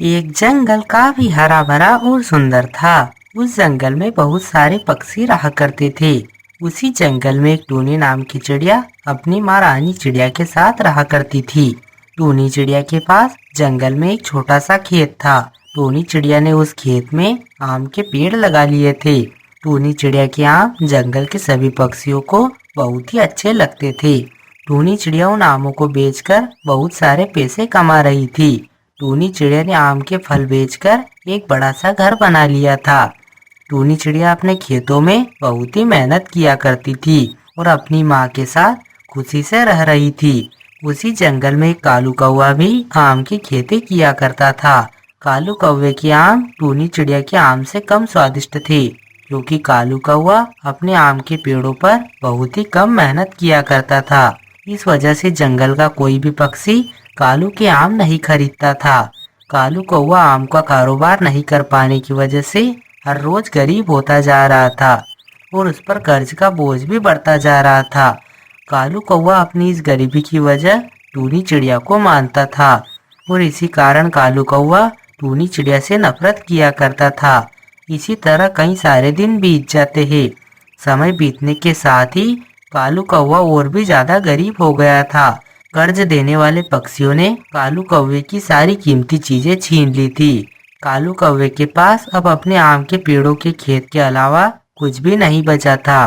एक जंगल काफी हरा भरा और सुंदर था। उस जंगल में बहुत सारे पक्षी रहा करते थे। उसी जंगल में एक टूनी नाम की चिड़िया अपनी माँ रानी चिड़िया के साथ रहा करती थी। टूनी चिड़िया के पास जंगल में एक छोटा सा खेत था। टूनी चिड़िया ने उस खेत में आम के पेड़ लगा लिए थे। टूनी चिड़िया के आम जंगल के सभी पक्षियों को बहुत ही अच्छे लगते थे। टूनी चिड़िया उन आमों को बेचकर बहुत सारे पैसे कमा रही थी। टूनी चिड़िया ने आम के फल बेचकर एक बड़ा सा घर बना लिया था। टूनी चिड़िया अपने खेतों में बहुत ही मेहनत किया करती थी और अपनी माँ के साथ खुशी से रह रही थी। उसी जंगल में एक कालू कौवा भी आम की खेती किया करता था। कालू कौवे के आम टूनी चिड़िया के आम से कम स्वादिष्ट थे, क्योंकि कालू कौवा अपने आम के पेड़ों पर बहुत ही कम मेहनत किया करता था। इस वजह से जंगल का कोई भी पक्षी कालू के आम नहीं खरीदता था। कालू कौवा आम का कारोबार नहीं कर पाने की वजह से हर रोज गरीब होता जा रहा था और उस पर कर्ज का बोझ भी बढ़ता जा रहा था। कालू कौवा अपनी इस गरीबी की वजह टूनी चिड़िया को मानता था और इसी कारण कालू कौवा टूनी चिड़िया से नफरत किया करता था। इसी तरह कई सारे दिन बीत जाते हैं। समय बीतने के साथ ही कालू कौवा और भी ज्यादा गरीब हो गया था। कर्ज देने वाले पक्षियों ने कालू कौवे की सारी कीमती चीजें छीन ली थी। कालू कौवे के पास अब अपने आम के पेड़ों के खेत के अलावा कुछ भी नहीं बचा था।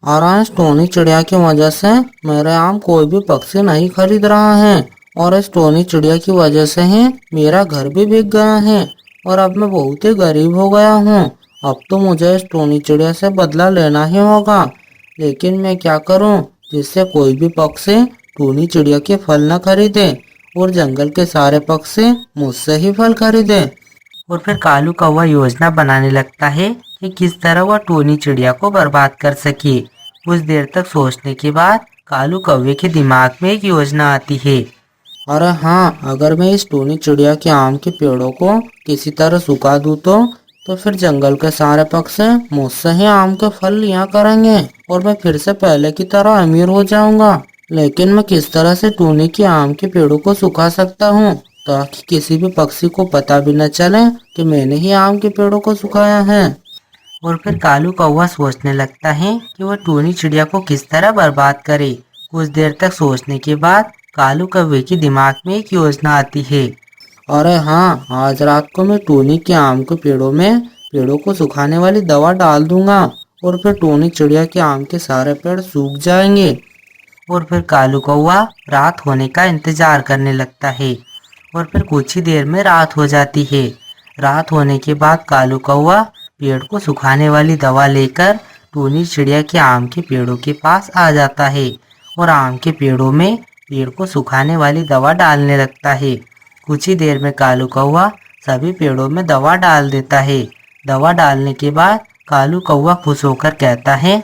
और इस टोनी चिड़िया की वजह से मेरे आम कोई भी पक्षी नहीं खरीद रहा है और इस टोनी चिड़िया की वजह से ही मेरा घर भी बिक गया है और अब मैं बहुत ही गरीब हो गया हूँ। अब तो मुझे इस टोनी चिड़िया से बदला लेना ही होगा, लेकिन मैं क्या करूँ जिससे कोई भी पक्षी टोनी चिड़िया के फल न खरीदे और जंगल के सारे पक्षी मुझसे ही फल खरीदे। और फिर कालू कौवा योजना बनाने लगता है कि किस तरह वह टोनी चिड़िया को बर्बाद कर सके। कुछ देर तक सोचने के बाद कालू कौवे के दिमाग में एक योजना आती है। अरे हाँ, अगर मैं इस टोनी चिड़िया के आम के पेड़ों को किसी तरह सुखा दूँ तो फिर जंगल के सारे पक्षी मुझसे ही आम के फल लिया करेंगे और मैं फिर से पहले की तरह अमीर हो जाऊंगा। लेकिन मैं किस तरह से टोनी के आम के पेड़ों को सुखा सकता हूँ ताकि किसी भी पक्षी को पता भी न चले कि मैंने ही आम के पेड़ों को सुखाया है। और फिर कालू कौवा सोचने लगता है कि वह टोनी चिड़िया को किस तरह बर्बाद करे। कुछ देर तक सोचने के बाद कालू कौवे के दिमाग में एक योजना आती है। अरे हाँ, आज रात को मैं टोनी के आम के पेड़ों को सुखाने वाली दवा डाल दूंगा और फिर टोनी चिड़िया के आम के सारे पेड़ सूख जाएंगे। और फिर कालू कौवा रात होने का इंतजार करने लगता है और फिर कुछ ही देर में रात हो जाती है। रात होने के बाद कालू कौवा पेड़ को सुखाने वाली दवा लेकर टूनी चिड़िया के आम के पेड़ों के पास आ जाता है और आम के पेड़ों में पेड़ को सुखाने वाली दवा डालने लगता है। कुछ ही देर में कालू कौवा सभी पेड़ों में दवा डाल देता है। दवा डालने के बाद कालू कौवा खुश होकर कहता है,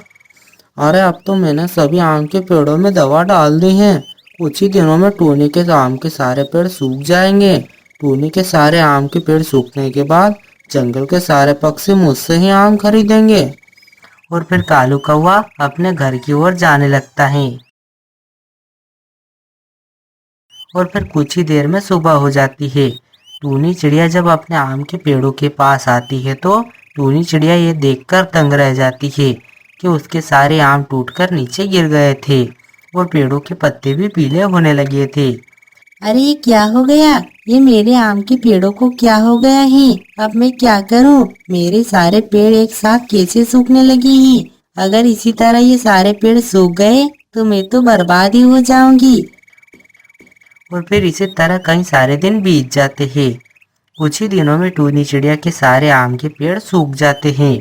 अरे अब तो मैंने सभी आम के पेड़ों में दवा डाल दी है। कुछ ही दिनों में टोनी के आम के सारे पेड़ सूख जाएंगे। टोनी के सारे आम के पेड़ सूखने के बाद जंगल के सारे पक्षी मुझसे ही आम खरीदेंगे। और फिर कालू कौवा अपने घर की ओर जाने लगता है। और फिर कुछ ही देर में सुबह हो जाती है। टूनी चिड़िया जब अपने आम के पेड़ों के पास आती है तो टूनी चिड़िया ये देखकर दंग रह जाती है कि उसके सारे आम टूटकर नीचे गिर गए थे और पेड़ों के पत्ते भी पीले होने लगे थे। अरे ये क्या हो गया? ये मेरे आम के पेड़ों को क्या हो गया है? अब मैं क्या करूं? मेरे सारे पेड़ एक साथ कैसे सूखने लगे हैं? अगर इसी तरह ये सारे पेड़ सूख गए तो मैं तो बर्बाद ही हो जाऊंगी। और फिर इसी तरह कई सारे दिन बीत जाते हैं। कुछ ही दिनों में टूनी चिड़िया के सारे आम के पेड़ सूख जाते हैं।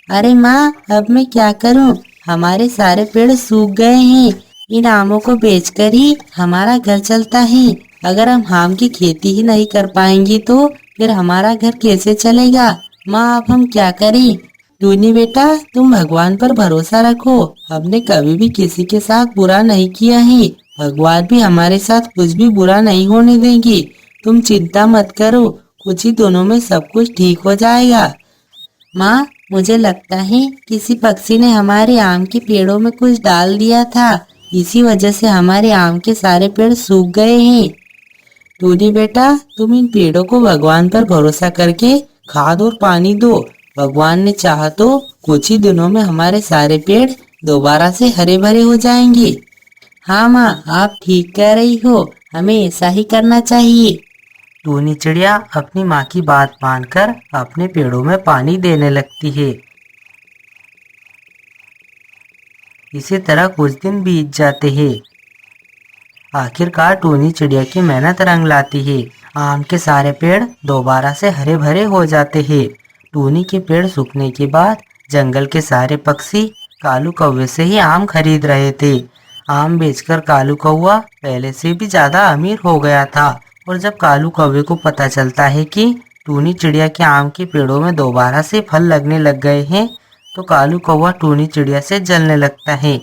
अरे माँ, अब मैं क्या करूं? हमारे सारे पेड़ सूख गए हैं। इन आमों को बेचकर ही हमारा घर चलता है। अगर हम आम की खेती ही नहीं कर पाएंगे तो फिर हमारा घर कैसे चलेगा? माँ, अब हम क्या करें? टूनी बेटा, तुम भगवान पर भरोसा रखो। हमने कभी भी किसी के साथ बुरा नहीं किया है। भगवान भी हमारे साथ कुछ भी बुरा नहीं होने देंगे। तुम चिंता मत करो, कुछ ही दिनों में सब कुछ ठीक हो जाएगा। माँ, मुझे लगता है किसी पक्षी ने हमारे आम के पेड़ों में कुछ डाल दिया था। इसी वजह से हमारे आम के सारे पेड़ सूख गए हैं। टूनी बेटा, तुम इन पेड़ों को भगवान पर भरोसा करके खाद और पानी दो। भगवान ने चाहा तो कुछ ही दिनों में हमारे सारे पेड़ दोबारा से हरे भरे हो जाएंगे। हाँ माँ, आप ठीक कह रही हो, हमें ऐसा ही करना चाहिए। टूनी चिड़िया अपनी माँ की बात मानकर अपने पेड़ों में पानी देने लगती है। इसी तरह कुछ दिन बीत जाते हैं। आखिरकार टूनी चिड़िया की मेहनत रंग लाती है। आम के सारे पेड़ दोबारा से हरे भरे हो जाते हैं। टूनी के पेड़ सूखने के बाद जंगल के सारे पक्षी कालू कौवे से ही आम खरीद रहे थे। आम बेचकर कालू कौवा पहले से भी ज्यादा अमीर हो गया था। और जब कालू कौवे को पता चलता है कि टूनी चिड़िया के आम के पेड़ों में दोबारा से फल लगने लग गए हैं, तो कालू कौवा टूनी चिड़िया से जलने लगता है।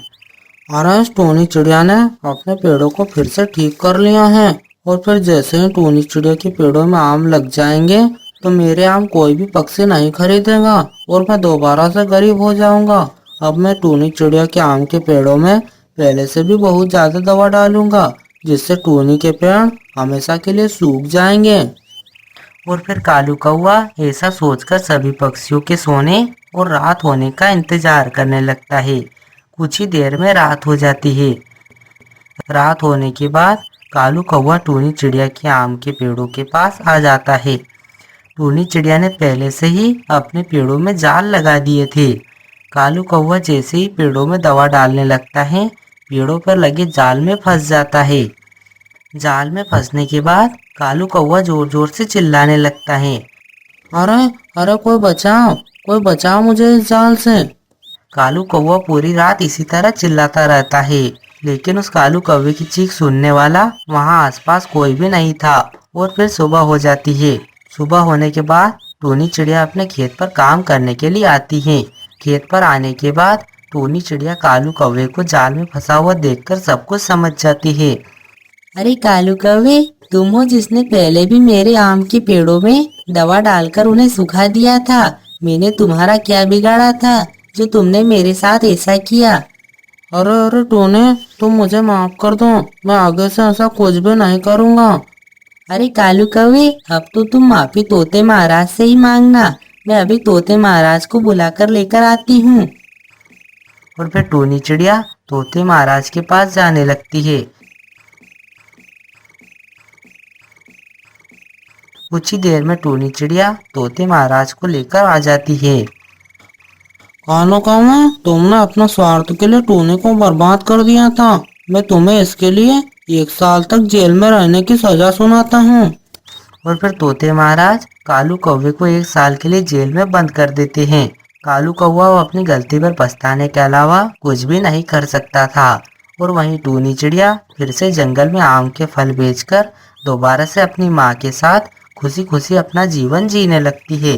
अरे इस टूनी चिड़िया ने अपने पेड़ों को फिर से ठीक कर लिया है, और फिर जैसे ही टूनी चिड़िया के पेड़ों में आम लग जाएंगे तो मेरे आम कोई भी पक्षी नहीं खरीदेगा और मैं दोबारा से गरीब हो जाऊंगा। अब मैं टूनी चिड़िया के आम के पेड़ों में पहले से भी बहुत ज्यादा दवा डालूंगा, जिससे टूनी के पेड़ हमेशा के लिए सूख जाएंगे। और फिर कालू कौवा ऐसा सोचकर सभी पक्षियों के सोने और रात होने का इंतजार करने लगता है। कुछ ही देर में रात हो जाती है। रात होने के बाद कालू कौवा टूनी चिड़िया के आम के पेड़ों के पास आ जाता है। टूनी चिड़िया ने पहले से ही अपने पेड़ों में जाल लगा दिए थे। कालू कौवा जैसे ही पेड़ों में दवा डालने लगता है, पेड़ों पर लगे जाल में फंस जाता है। जाल में फंसने के बाद कालू कौवा जोर जोर से चिल्लाने लगता है। अरे अरे कोई बचाओ मुझे इस जाल से। कालू कौवा पूरी रात इसी तरह चिल्लाता रहता है, लेकिन उस कालू कौवे की चीख सुनने वाला वहां आसपास कोई भी नहीं था। और फिर सुबह हो जाती है। सुबह होने के बाद टूनी चिड़िया अपने खेत पर काम करने के लिए आती है। खेत पर आने के बाद टूनी चिड़िया कालू कौवे को जाल में फंसा हुआ देखकर सब कुछ समझ जाती है। अरे कालू कौवे, तुम हो जिसने पहले भी मेरे आम के पेड़ों में दवा डालकर उन्हें सुखा दिया था। मैंने तुम्हारा क्या बिगाड़ा था जो तुमने मेरे साथ ऐसा किया? अरे अरे टूनी, तुम मुझे माफ कर दो, मैं आगे से ऐसा कुछ भी नहीं करूँगा। अरे कालू कौवे, अब तो तुम माफी तोते महाराज से ही मांगना। मैं अभी तोते महाराज को बुलाकर लेकर आती हूँ। और फिर टूनी चिड़िया तोते महाराज के पास जाने लगती है। कुछ ही देर में टूनी चिड़िया तोते महाराज को लेकर आ जाती है। कालू कौवे, तुमने अपने स्वार्थ के लिए टूनी को बर्बाद कर दिया था। मैं तुम्हें इसके लिए 1 साल तक जेल में रहने की सजा सुनाता हूँ। और फिर तोते महाराज कालू कौवे को 1 साल के लिए जेल में बंद कर देते हैं। कालू कौवा अपनी गलती पर पछताने के अलावा कुछ भी नहीं कर सकता था। और वहीं टूनी चिड़िया फिर से जंगल में आम के फल बेचकर दोबारा से अपनी माँ के साथ खुशी खुशी अपना जीवन जीने लगती है।